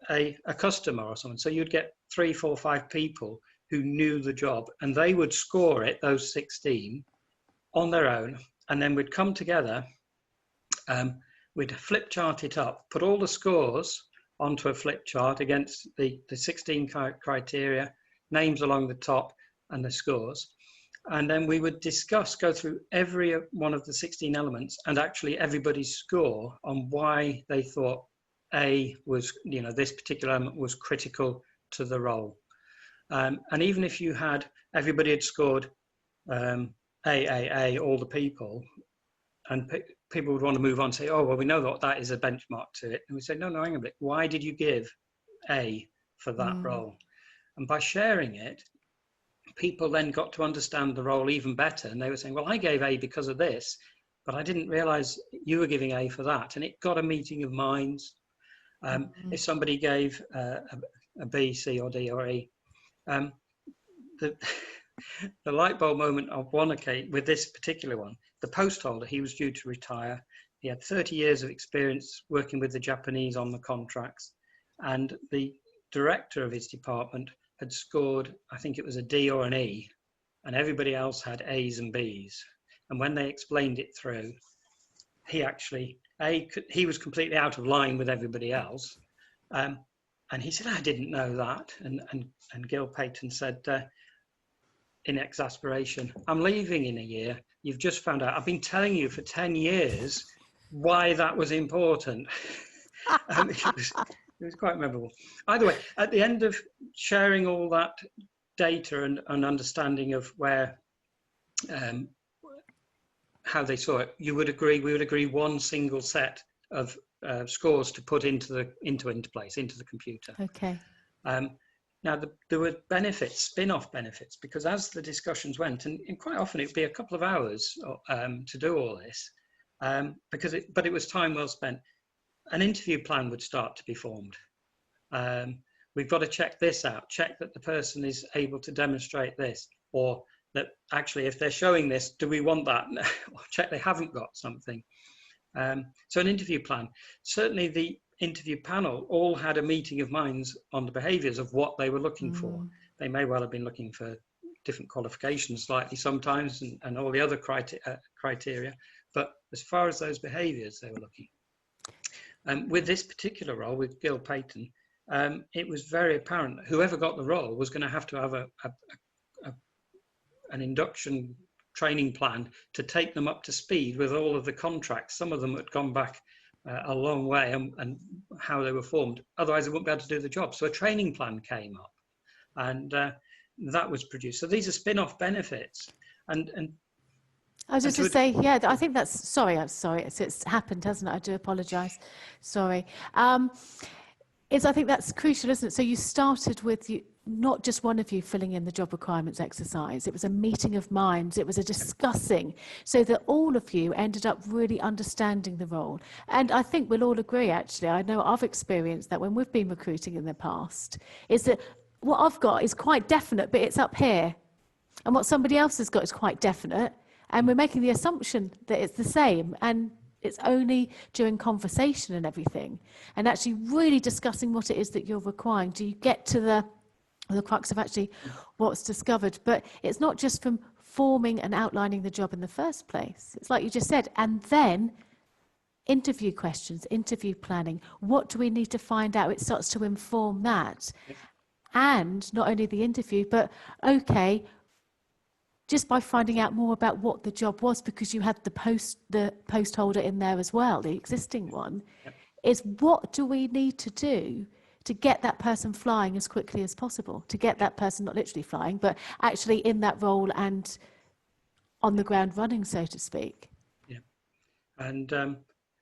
a customer or someone. So you'd get 3, 4, 5 people who knew the job, and they would score it, those 16, on their own, and then we'd come together, we'd flip chart it up, put all the scores onto a flip chart against the 16 criteria, names along the top and the scores. And then we would go through every one of the 16 elements and actually everybody's score on why they thought A was, this particular element was critical to the role. And even if everybody had scored A, all the people, and people would want to move on and say, oh, well, we know that is a benchmark to it. And we say, no, hang on a bit. Why did you give A for that role? And by sharing it, people then got to understand the role even better. And they were saying, well, I gave A because of this, but I didn't realize you were giving A for that. And it got a meeting of minds. If somebody gave a B, C, or D, or E, the light bulb moment of one occasion with this particular one, the post holder, he was due to retire. He had 30 years of experience working with the Japanese on the contracts, and the director of his department had scored, I think it was a D or an E, and everybody else had A's and B's. And when they explained it through, he was completely out of line with everybody else. And he said, I didn't know that. And Gil Payton said, in exasperation, I'm leaving in a year. You've just found out. I've been telling you for 10 years why that was important. It was quite memorable. Either way, at the end of sharing all that data and understanding of where, how they saw it, we would agree one single set of scores to put into place, into the computer. Okay. Now, there were benefits, spin-off benefits, because as the discussions went, and quite often it would be a couple of hours to do all this, but it was time well spent. An interview plan would start to be formed. We've got to check this out, check that the person is able to demonstrate this, or that actually if they're showing this, do we want that? Or check they haven't got something. So an interview plan, certainly the interview panel all had a meeting of minds on the behaviours of what they were looking for. They may well have been looking for different qualifications slightly sometimes and all the other criteria, but as far as those behaviours they were looking. With this particular role, with Gil Payton, it was very apparent that whoever got the role was going to have an induction training plan to take them up to speed with all of the contracts. Some of them had gone back a long way and how they were formed. Otherwise, they wouldn't be able to do the job. So a training plan came up, and that was produced. So these are spin-off benefits. And I was just to say, yeah, I think that's, I'm sorry, it's happened, hasn't it? I do apologise. Sorry. I think that's crucial, isn't it? So you started with not just one of you filling in the job requirements exercise. It was a meeting of minds. It was a discussing, so that all of you ended up really understanding the role. And I think we'll all agree, actually, I know I've experienced that when we've been recruiting in the past, is that what I've got is quite definite, but it's up here. And what somebody else has got is quite definite. And we're making the assumption that it's the same. And it's only during conversation and everything, and actually really discussing what it is that you're requiring, do you get to the crux of actually what's discovered. But it's not just from forming and outlining the job in the first place. It's like you just said, and then interview questions, interview planning. What do we need to find out? It starts to inform that. Yep. And not only the interview, but okay, just by finding out more about what the job was, because you had the post holder in there as well, the existing one, Yep. is what do we need to do to get that person flying as quickly as possible, to get that person not literally flying, but actually in that role and on the ground running, so to speak. Yeah, and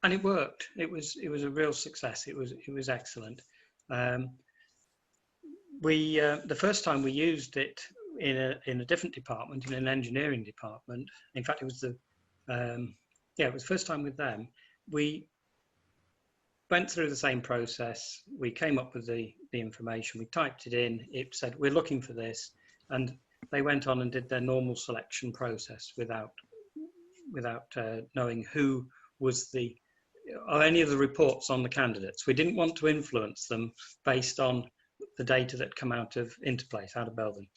it worked. It was a real success. It was excellent. The first time we used it in a different department, in an engineering department. In fact, it was it was the first time with them. We went through the same process. We came up with the information. We typed it in. It said, we're looking for this. And they went on and did their normal selection process without knowing who was or any of the reports on the candidates. We didn't want to influence them based on the data that come out of Interplace, out of Belbin.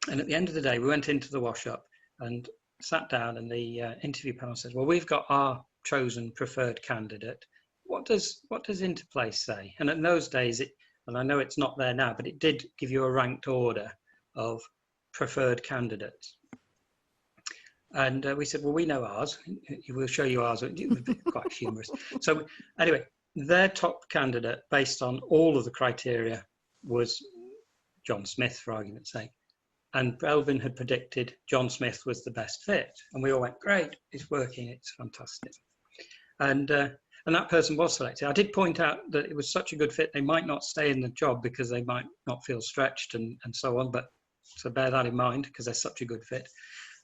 And at the end of the day, we went into the wash-up and sat down, and the interview panel says, well, we've got our chosen preferred candidate. What does Interplace say? And in those days, and I know it's not there now, but it did give you a ranked order of preferred candidates. And we said, well, we know ours. We'll show you ours. It was quite humorous. So anyway, their top candidate, based on all of the criteria, was John Smith, for argument's sake. And Belbin had predicted John Smith was the best fit. And we all went, great, it's working, it's fantastic. And that person was selected. I did point out that it was such a good fit, they might not stay in the job because they might not feel stretched and so on. But so bear that in mind, because they're such a good fit.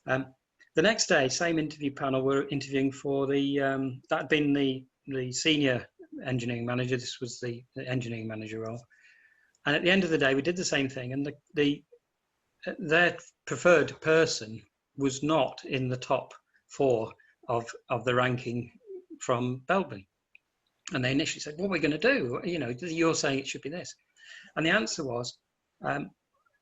The next day, same interview panel were interviewing for that had been the senior engineering manager. This was the engineering manager role. And at the end of the day, we did the same thing. And their preferred person was not in the top 4 of the ranking from Belbin. And they initially said, what are we going to do? You know, you're saying it should be this. And the answer was,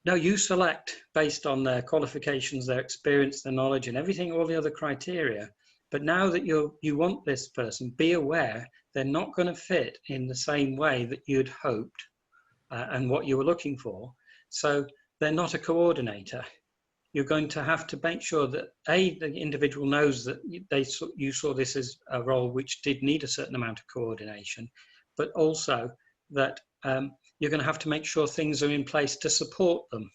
no, you select based on their qualifications, their experience, their knowledge, and everything, all the other criteria. But now that you want this person, be aware they're not going to fit in the same way that you'd hoped and what you were looking for. So they're not a coordinator. You're going to have to make sure that the individual knows that you saw this as a role which did need a certain amount of coordination, but also that you're going to have to make sure things are in place to support them.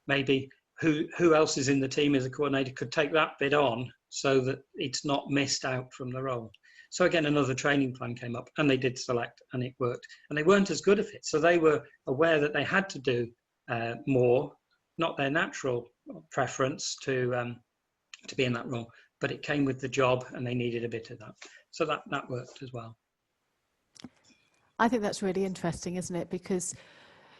Maybe who else is in the team as a coordinator could take that bit on so that it's not missed out from the role. So again, another training plan came up, and they did select, and it worked. And they weren't as good at it, so they were aware that they had to do more, not their natural preference to be in that role, but it came with the job, and they needed a bit of that. So that worked as well. I think that's really interesting, isn't it? Because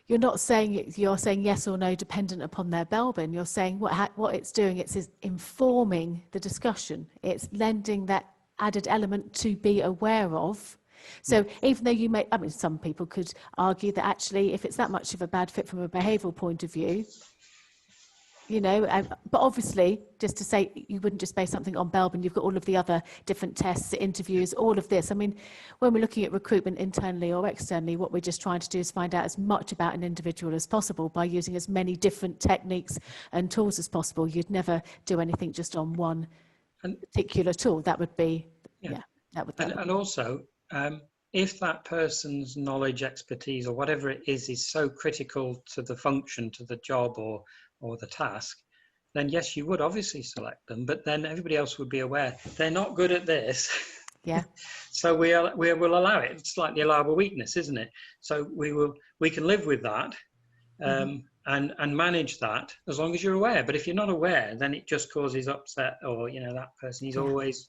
you're saying yes or no dependent upon their Belbin. You're saying what it's doing, it's informing the discussion. It's lending that added element to be aware of. So even though some people could argue that actually, if it's that much of a bad fit from a behavioural point of view, but obviously, just to say, you wouldn't just base something on Belbin. You've got all of the other different tests, interviews, all of this. I mean, when we're looking at recruitment internally or externally, what we're just trying to do is find out as much about an individual as possible by using as many different techniques and tools as possible. You'd never do anything just on one particular tool. That would be, that would. And also, if that person's knowledge, expertise, or whatever it is so critical to the function, to the job, or the task, then yes, you would obviously select them, but then everybody else would be aware they're not good at this. Yeah. So we will allow it. It's like the allowable weakness, isn't it? So we can live with that and manage that as long as you're aware. But if you're not aware, then it just causes upset, or that person, he's always,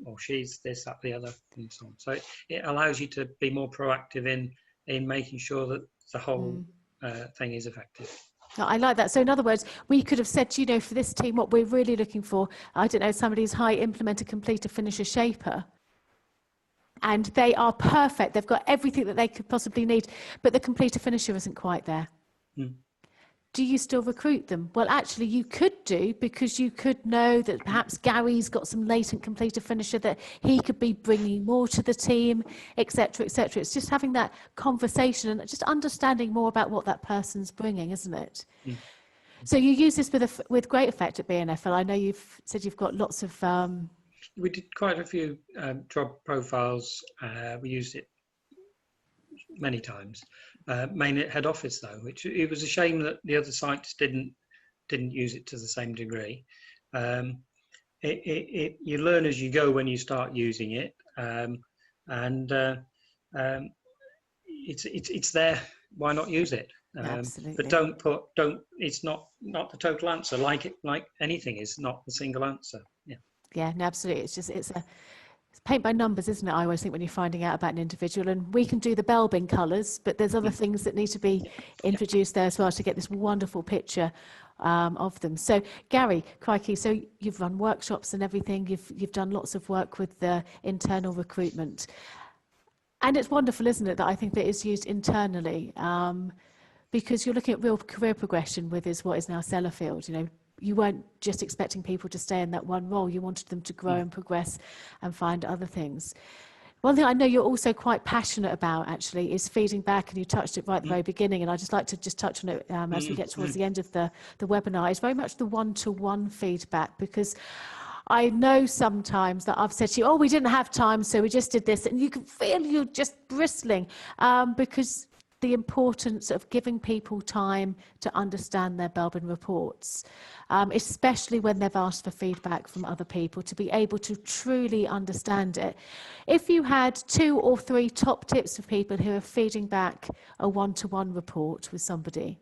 or she's this, that, the other, and so on. So it allows you to be more proactive in making sure that the whole thing is effective. I like that. So in other words, we could have said, for this team, what we're really looking for, I don't know, somebody who's high implementer, completer, finisher, shaper. And they are perfect. They've got everything that they could possibly need, but the completer, finisher isn't quite there. do you still recruit them? Well, actually, you could do, because you could know that perhaps Gary's got some latent completer finisher that he could be bringing more to the team, etc., etc. It's just having that conversation and just understanding more about what that person's bringing, isn't it? Mm. So you use this with great effect at BNFL. I know you've said you've got lots of... We did quite a few job profiles. We used it many times, mainly at head office though, which it was a shame that the other sites didn't use it to the same degree. You learn as you go when you start using it, it's there. Why not use it? Absolutely. But it's not the total answer. Like anything is not the single answer. Yeah, no, absolutely. It's paint by numbers, isn't it? I always think when you're finding out about an individual, and we can do the Belbin colours, but there's other things that need to be introduced there as well to get this wonderful picture of them. So Gary, crikey, so you've run workshops and everything. You've done lots of work with the internal recruitment, and it's wonderful, isn't it, that I think that is used internally, because you're looking at real career progression with what is now Sellafield. You know, you weren't just expecting people to stay in that one role. You wanted them to grow and progress and find other things. One thing I know you're also quite passionate about, actually, is feeding back, and you touched it right at the very beginning, and I'd just like to just touch on it as we get towards the end of the webinar. It's very much the one-to-one feedback, because I know sometimes that I've said to you, oh, we didn't have time, so we just did this, and you can feel you're just bristling, because the importance of giving people time to understand their Belbin reports, especially when they've asked for feedback from other people, to be able to truly understand it. If you had 2 or 3 top tips for people who are feeding back a one-to-one report with somebody,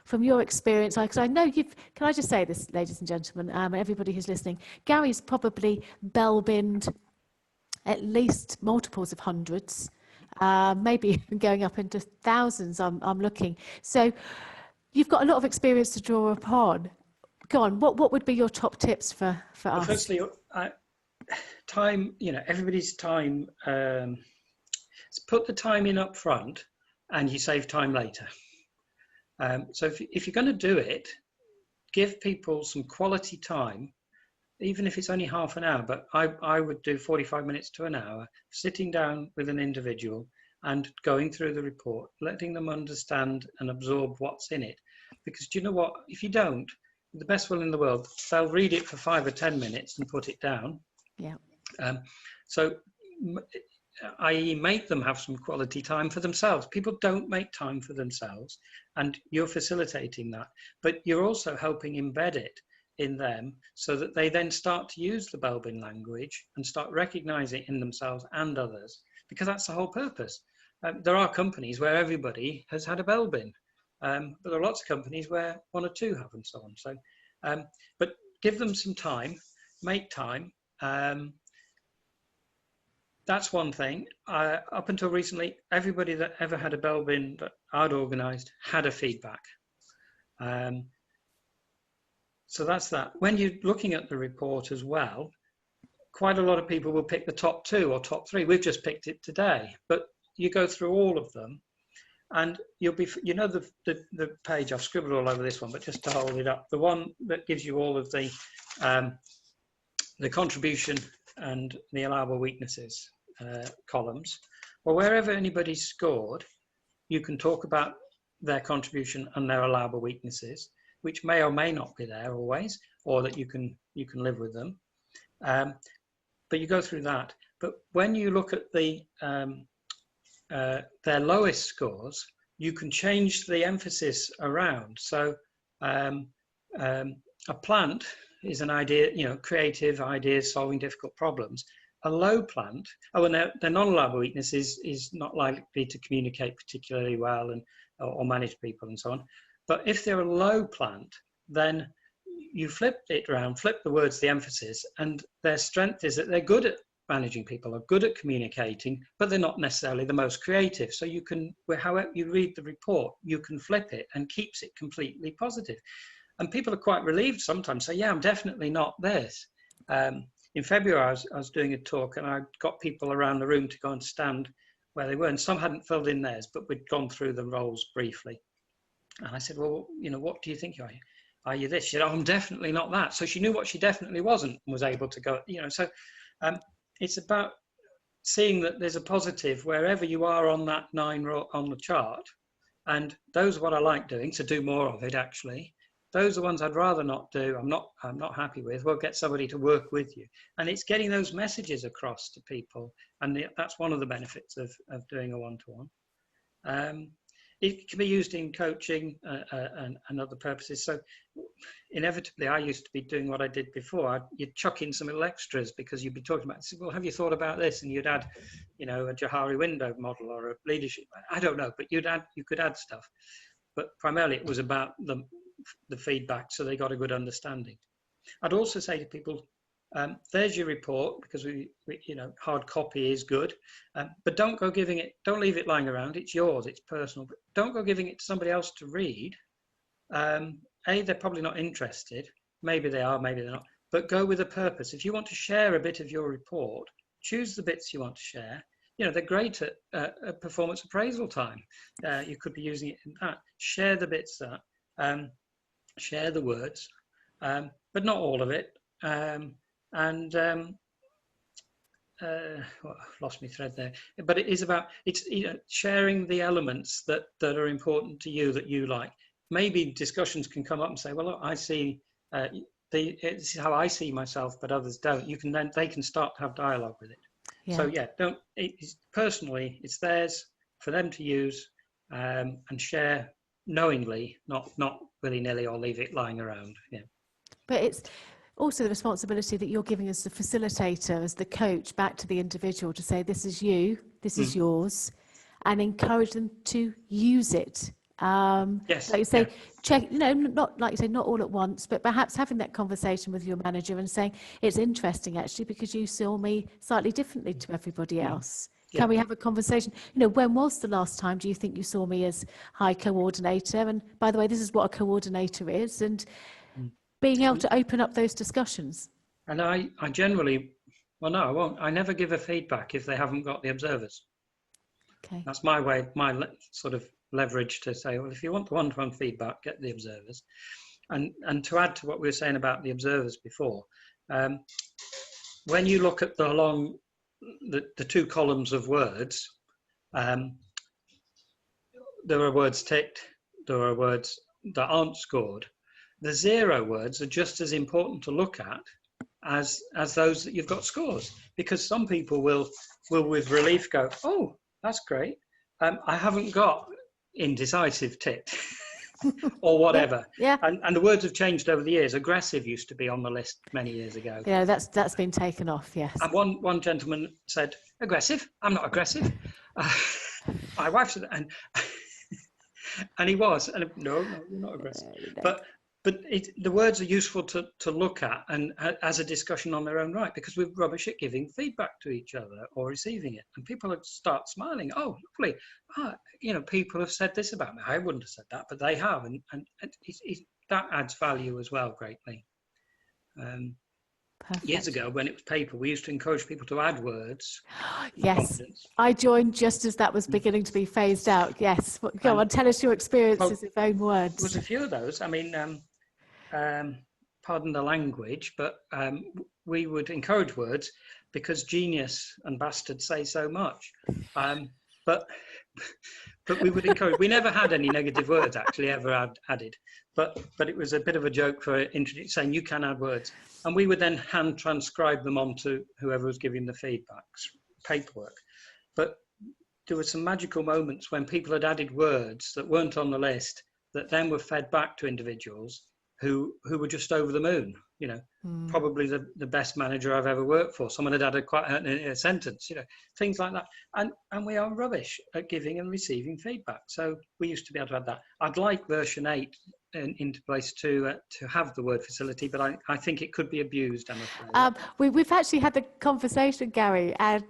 from your experience, because I know can I just say this, ladies and gentlemen, everybody who's listening, Gary's probably Belbined at least multiples of hundreds, maybe even going up into thousands, I'm looking. So you've got a lot of experience to draw upon. Go on, what would be your top tips for us? Firstly, time, everybody's time, put the time in up front and you save time later. So if you're going to do it, give people some quality time, even if it's only half an hour, but I would do 45 minutes to an hour, sitting down with an individual and going through the report, letting them understand and absorb what's in it. Because do you know what? If you don't, the best will in the world, they'll read it for 5 or 10 minutes and put it down. Yeah. So, i.e. make them have some quality time for themselves. People don't make time for themselves, and you're facilitating that. But you're also helping embed it in them so that they then start to use the Belbin language and start recognizing it in themselves and others, because that's the whole purpose. There are companies where everybody has had a Belbin, but there are lots of companies where 1 or 2 have, and so on. So, but give them some time, make time. That's one thing. Up until recently, everybody that ever had a Belbin that I'd organised had a feedback. So that's that. When you're looking at the report as well, quite a lot of people will pick the top 2 or top 3. We've just picked it today, but you go through all of them, and you'll be, the page, I've scribbled all over this one, but just to hold it up, the one that gives you all of the contribution and the allowable weaknesses columns. Well, wherever anybody's scored, you can talk about their contribution and their allowable weaknesses, which may or may not be there always, or that you can live with them. But you go through that. But when you look at their lowest scores, you can change the emphasis around. So a plant is an idea, creative ideas, solving difficult problems. A low plant, and their non-allowable weakness is not likely to communicate particularly well or manage people and so on. But if they're a low plant, then you flip it around, flip the words, the emphasis, and their strength is that they're good at managing people, are good at communicating, but they're not necessarily the most creative. So you can, however you read the report, you can flip it and keeps it completely positive. And people are quite relieved sometimes, say, yeah, I'm definitely not this. In February, I was doing a talk, and I got people around the room to go and stand where they were, and some hadn't filled in theirs, but we'd gone through the roles briefly. And I said, well, what do you think you are? Are you this? She said, oh, I'm definitely not that. So she knew what she definitely wasn't and was able to go, So it's about seeing that there's a positive wherever you are on that 9 on the chart. And those are what I like doing, so do more of it, actually. Those are the ones I'd rather not do. I'm not happy with. We'll get somebody to work with you. And it's getting those messages across to people. And that's one of the benefits of doing a one-to-one. It can be used in coaching and other purposes. So inevitably, I used to be doing what I did before. You'd chuck in some little extras because you'd be talking about, well, have you thought about this? And you'd add, a Johari window model or a leadership. I don't know, but you could add stuff. But primarily, it was about the feedback, so they got a good understanding. I'd also say to people, there's your report, because we hard copy is good, but don't leave it lying around. It's yours, it's personal, but don't go giving it to somebody else to read. They're probably not interested. Maybe they are, maybe they're not, but go with a purpose. If you want to share a bit of your report, choose the bits you want to share. They're great at performance appraisal time. You could be using it in that. Share the bits share the words, but not all of it. Well, I've lost my thread there, but it is about sharing the elements that are important to you, that you like. Maybe discussions can come up and say, well, look, I see this is how I see myself, but others don't. They can start to have dialogue with it. Yeah. So personally, it's theirs for them to use and share knowingly, not willy-nilly, or leave it lying around. Yeah. But it's also the responsibility that you're giving as the facilitator, as the coach, back to the individual to say, this is you, this is yours, and encourage them to use it. Yes. Like you say, check, not like you say, not all at once, but perhaps having that conversation with your manager and saying, it's interesting actually, because you saw me slightly differently to everybody else. Yeah. Can we have a conversation? When was the last time do you think you saw me as high coordinator? And by the way, this is what a coordinator is, and being able to open up those discussions. And I generally, well, no, I won't. I never give a feedback if they haven't got the observers. Okay. That's my way, my sort of leverage to say, well, if you want the one-to-one feedback, get the observers. And to add to what we were saying about the observers before, when you look at the 2 columns of words, there are words ticked, there are words that aren't scored. The 0 words are just as important to look at as those that you've got scores, because some people will with relief go, oh, that's great. I haven't got indecisive ticked or whatever. Yeah. And the words have changed over the years. Aggressive used to be on the list many years ago. Yeah, that's been taken off, yes. And one gentleman said, aggressive? I'm not aggressive. My wife said that, and he was. And no, you're not aggressive. But the words are useful to look at and as a discussion on their own right, because we're rubbish at giving feedback to each other or receiving it. And people start smiling. Oh, lovely. People have said this about me. I wouldn't have said that, but they have. And that adds value as well, greatly. Years ago, when it was paper, we used to encourage people to add words. Yes, I joined just as that was beginning to be phased out. Yes, go on, tell us your experiences of own words. There was a few of those. I mean, pardon the language, but we would encourage words because genius and bastard say so much. But we would encourage. We never had any negative words actually ever added. But it was a bit of a joke for saying you can add words, and we would then hand transcribe them onto whoever was giving the feedbacks, paperwork. But there were some magical moments when people had added words that weren't on the list that then were fed back to individuals who were just over the moon. Probably the best manager I've ever worked for. Someone had added quite a sentence, things like that. And we are rubbish at giving and receiving feedback. So we used to be able to add that. I'd like version 8 into place to have the word facility, but I think it could be abused, I'm afraid. We've actually had the conversation, Gary, and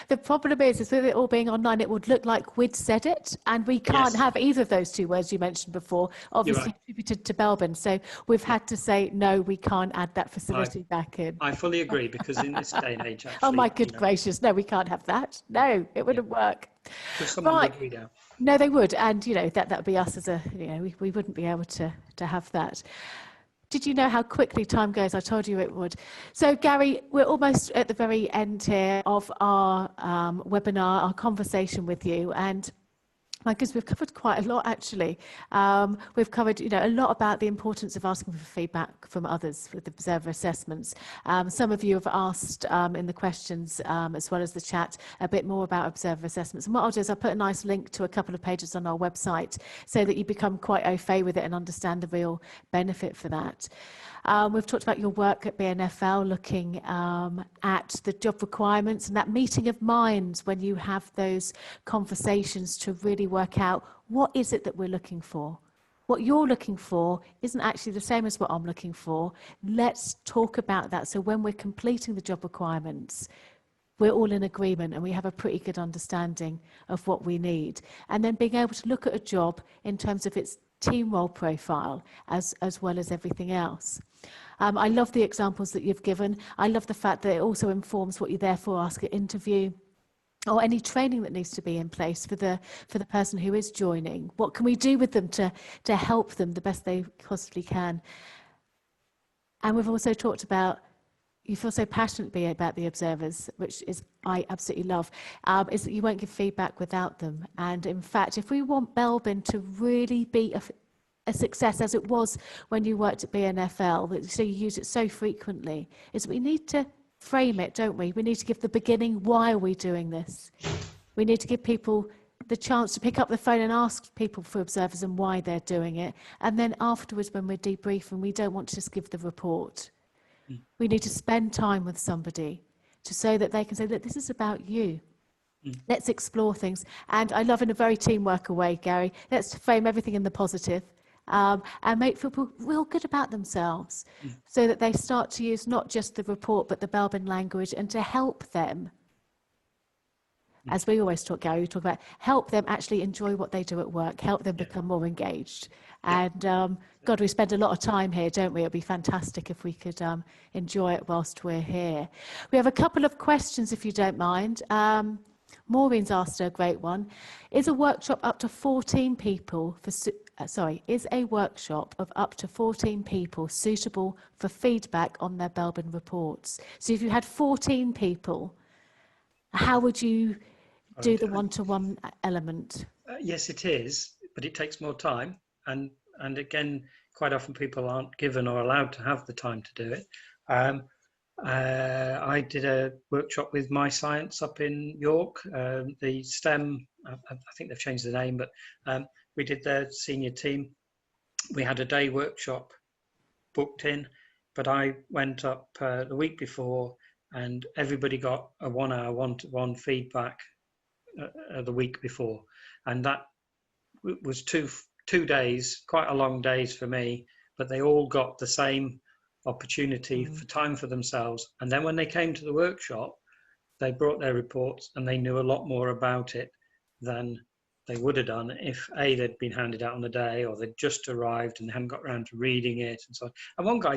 the problem is with it all being online, it would look like we'd said it, and we can't have either of those 2 words you mentioned before, obviously attributed to Belbin. So we've had to say, no, we can't add that facility back in. I fully agree, because in this day and age, actually, oh my good gracious, no, we can't have that. No, it wouldn't work. Someone would read out. No, they would, and that would be us as a we wouldn't be able to have that. Did you know how quickly time goes? I told you it would. So, Gary, we're almost at the very end here of our webinar, our conversation with you, and my goodness, we've covered quite a lot, actually. We've covered, a lot about the importance of asking for feedback from others with observer assessments. Some of you have asked in the questions, as well as the chat, a bit more about observer assessments. And what I'll do is I'll put a nice link to a couple of pages on our website so that you become quite au fait with it and understand the real benefit for that. We've talked about your work at BNFL, looking at the job requirements and that meeting of minds when you have those conversations to really work out what is it that we're looking for. What you're looking for isn't actually the same as what I'm looking for. Let's talk about that. So when we're completing the job requirements, we're all in agreement and we have a pretty good understanding of what we need. And then being able to look at a job in terms of its team role profile as well as everything else. I love the examples that you've given. I love the fact that it also informs what you therefore ask at interview, or any training that needs to be in place for the person who is joining. What can we do with them to help them the best they possibly can? And we've also talked about, you feel so passionately about the observers, which is I absolutely love, is that you won't give feedback without them. And in fact, if we want Belbin to really be a success as it was when you worked at BNFL, so you use it so frequently, is we need to frame it, don't we? We need to give the beginning, why are we doing this? We need to give people the chance to pick up the phone and ask people for observers and why they're doing it. And then afterwards, when we're debriefing, we don't want to just give the report. We need to spend time with somebody so that they can say, look, this is about you. Let's explore things. And I love, in a very teamwork way, Gary, let's frame everything in the positive. And make people real good about themselves so that they start to use not just the report but the Belbin language, and to help them, as we always talk, Gary, we talk about help them actually enjoy what they do at work, help them become more engaged. And God, we spend a lot of time here, don't we? It'd be fantastic if we could enjoy it whilst we're here. We have a couple of questions, if you don't mind. Maureen's asked a great one. Is a workshop up to 14 people is a workshop of up to 14 people suitable for feedback on their Belbin reports? So if you had 14 people, how would you do the one-to-one element? Yes, it is, but it takes more time. And again, quite often people aren't given or allowed to have the time to do it. I did a workshop with My Science up in York, the STEM, I think they've changed the name, but we did their senior team. We had a day workshop booked in, but I went up the week before and everybody got a 1 hour one-to-one feedback the week before. And that was two days, quite a long days for me, but they all got the same opportunity for time for themselves. And then when they came to the workshop, they brought their reports and they knew a lot more about it than they would have done if they'd been handed out on the day, or they'd just arrived and hadn't got around to reading it and so on. And one guy,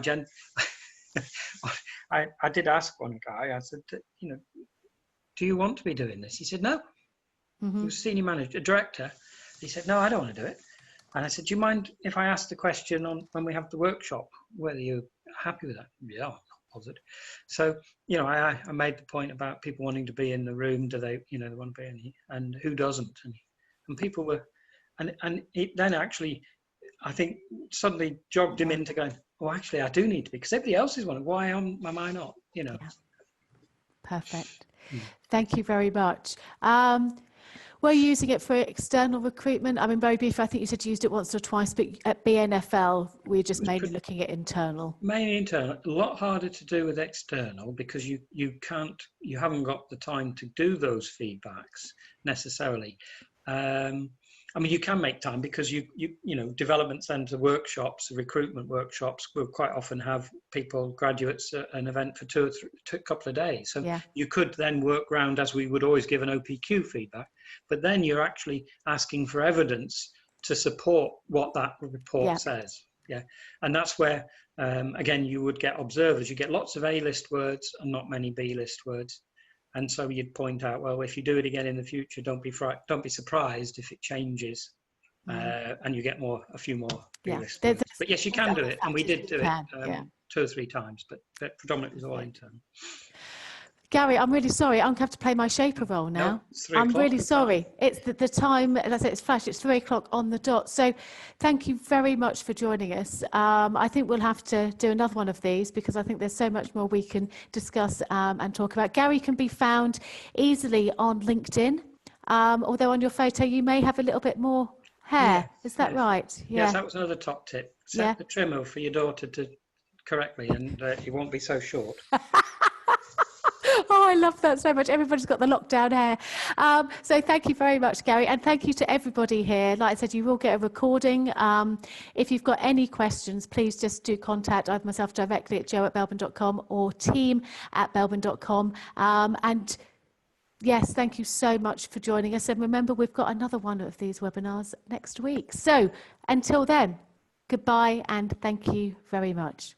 I did ask one guy, I said, do you want to be doing this? He said, no. He was senior manager, director. He said, no, I don't want to do it. And I said, do you mind if I ask the question when we have the workshop, whether you're happy with that? Yeah, I'm not bothered. So, I made the point about people wanting to be in the room. Do they, they want to be in, and who doesn't? And people were, and it then actually, I think, suddenly jogged him into going, oh, actually, I do need to be, because everybody else is one. Why am I not? Yeah. Perfect. Thank you very much. We're using it for external recruitment. I mean, very briefly, I think you said you used it once or twice, but at BNFL, we're just mainly looking at internal. Mainly internal. A lot harder to do with external, because you haven't got the time to do those feedbacks necessarily. I mean, you can make time, because you development centre workshops, recruitment workshops will quite often have people, graduates, at an event for a couple of days. So you could then work round, as we would always give an OPQ feedback, but then you're actually asking for evidence to support what that report says. Yeah, and that's where, again, you would get observers. You get lots of A-list words and not many B-list words. And so you'd point out, well, if you do it again in the future, don't be surprised if it changes, and you get a few more realist words. But yes, you can do it, and we did do it 2 or 3 times, but predominantly it was all internal. Gary, I'm really sorry. I'm going to have to play my shaper role now. No, it's 3 I'm o'clock. really sorry. It's the time, as I said, it's flash. It's 3 o'clock on the dot. So thank you very much for joining us. I think we'll have to do another one of these because I think there's so much more we can discuss and talk about. Gary can be found easily on LinkedIn, although on your photo you may have a little bit more hair. Is that right? Yes, that was another top tip. Set the trimmer for your daughter to correctly, and it won't be so short. Oh, I love that so much. Everybody's got the lockdown hair. So thank you very much, Gary. And thank you to everybody here. Like I said, you will get a recording. If you've got any questions, please just do contact either myself directly at jo@belbin.com or team@belbin.com. And yes, thank you so much for joining us. And remember, we've got another one of these webinars next week. So until then, goodbye and thank you very much.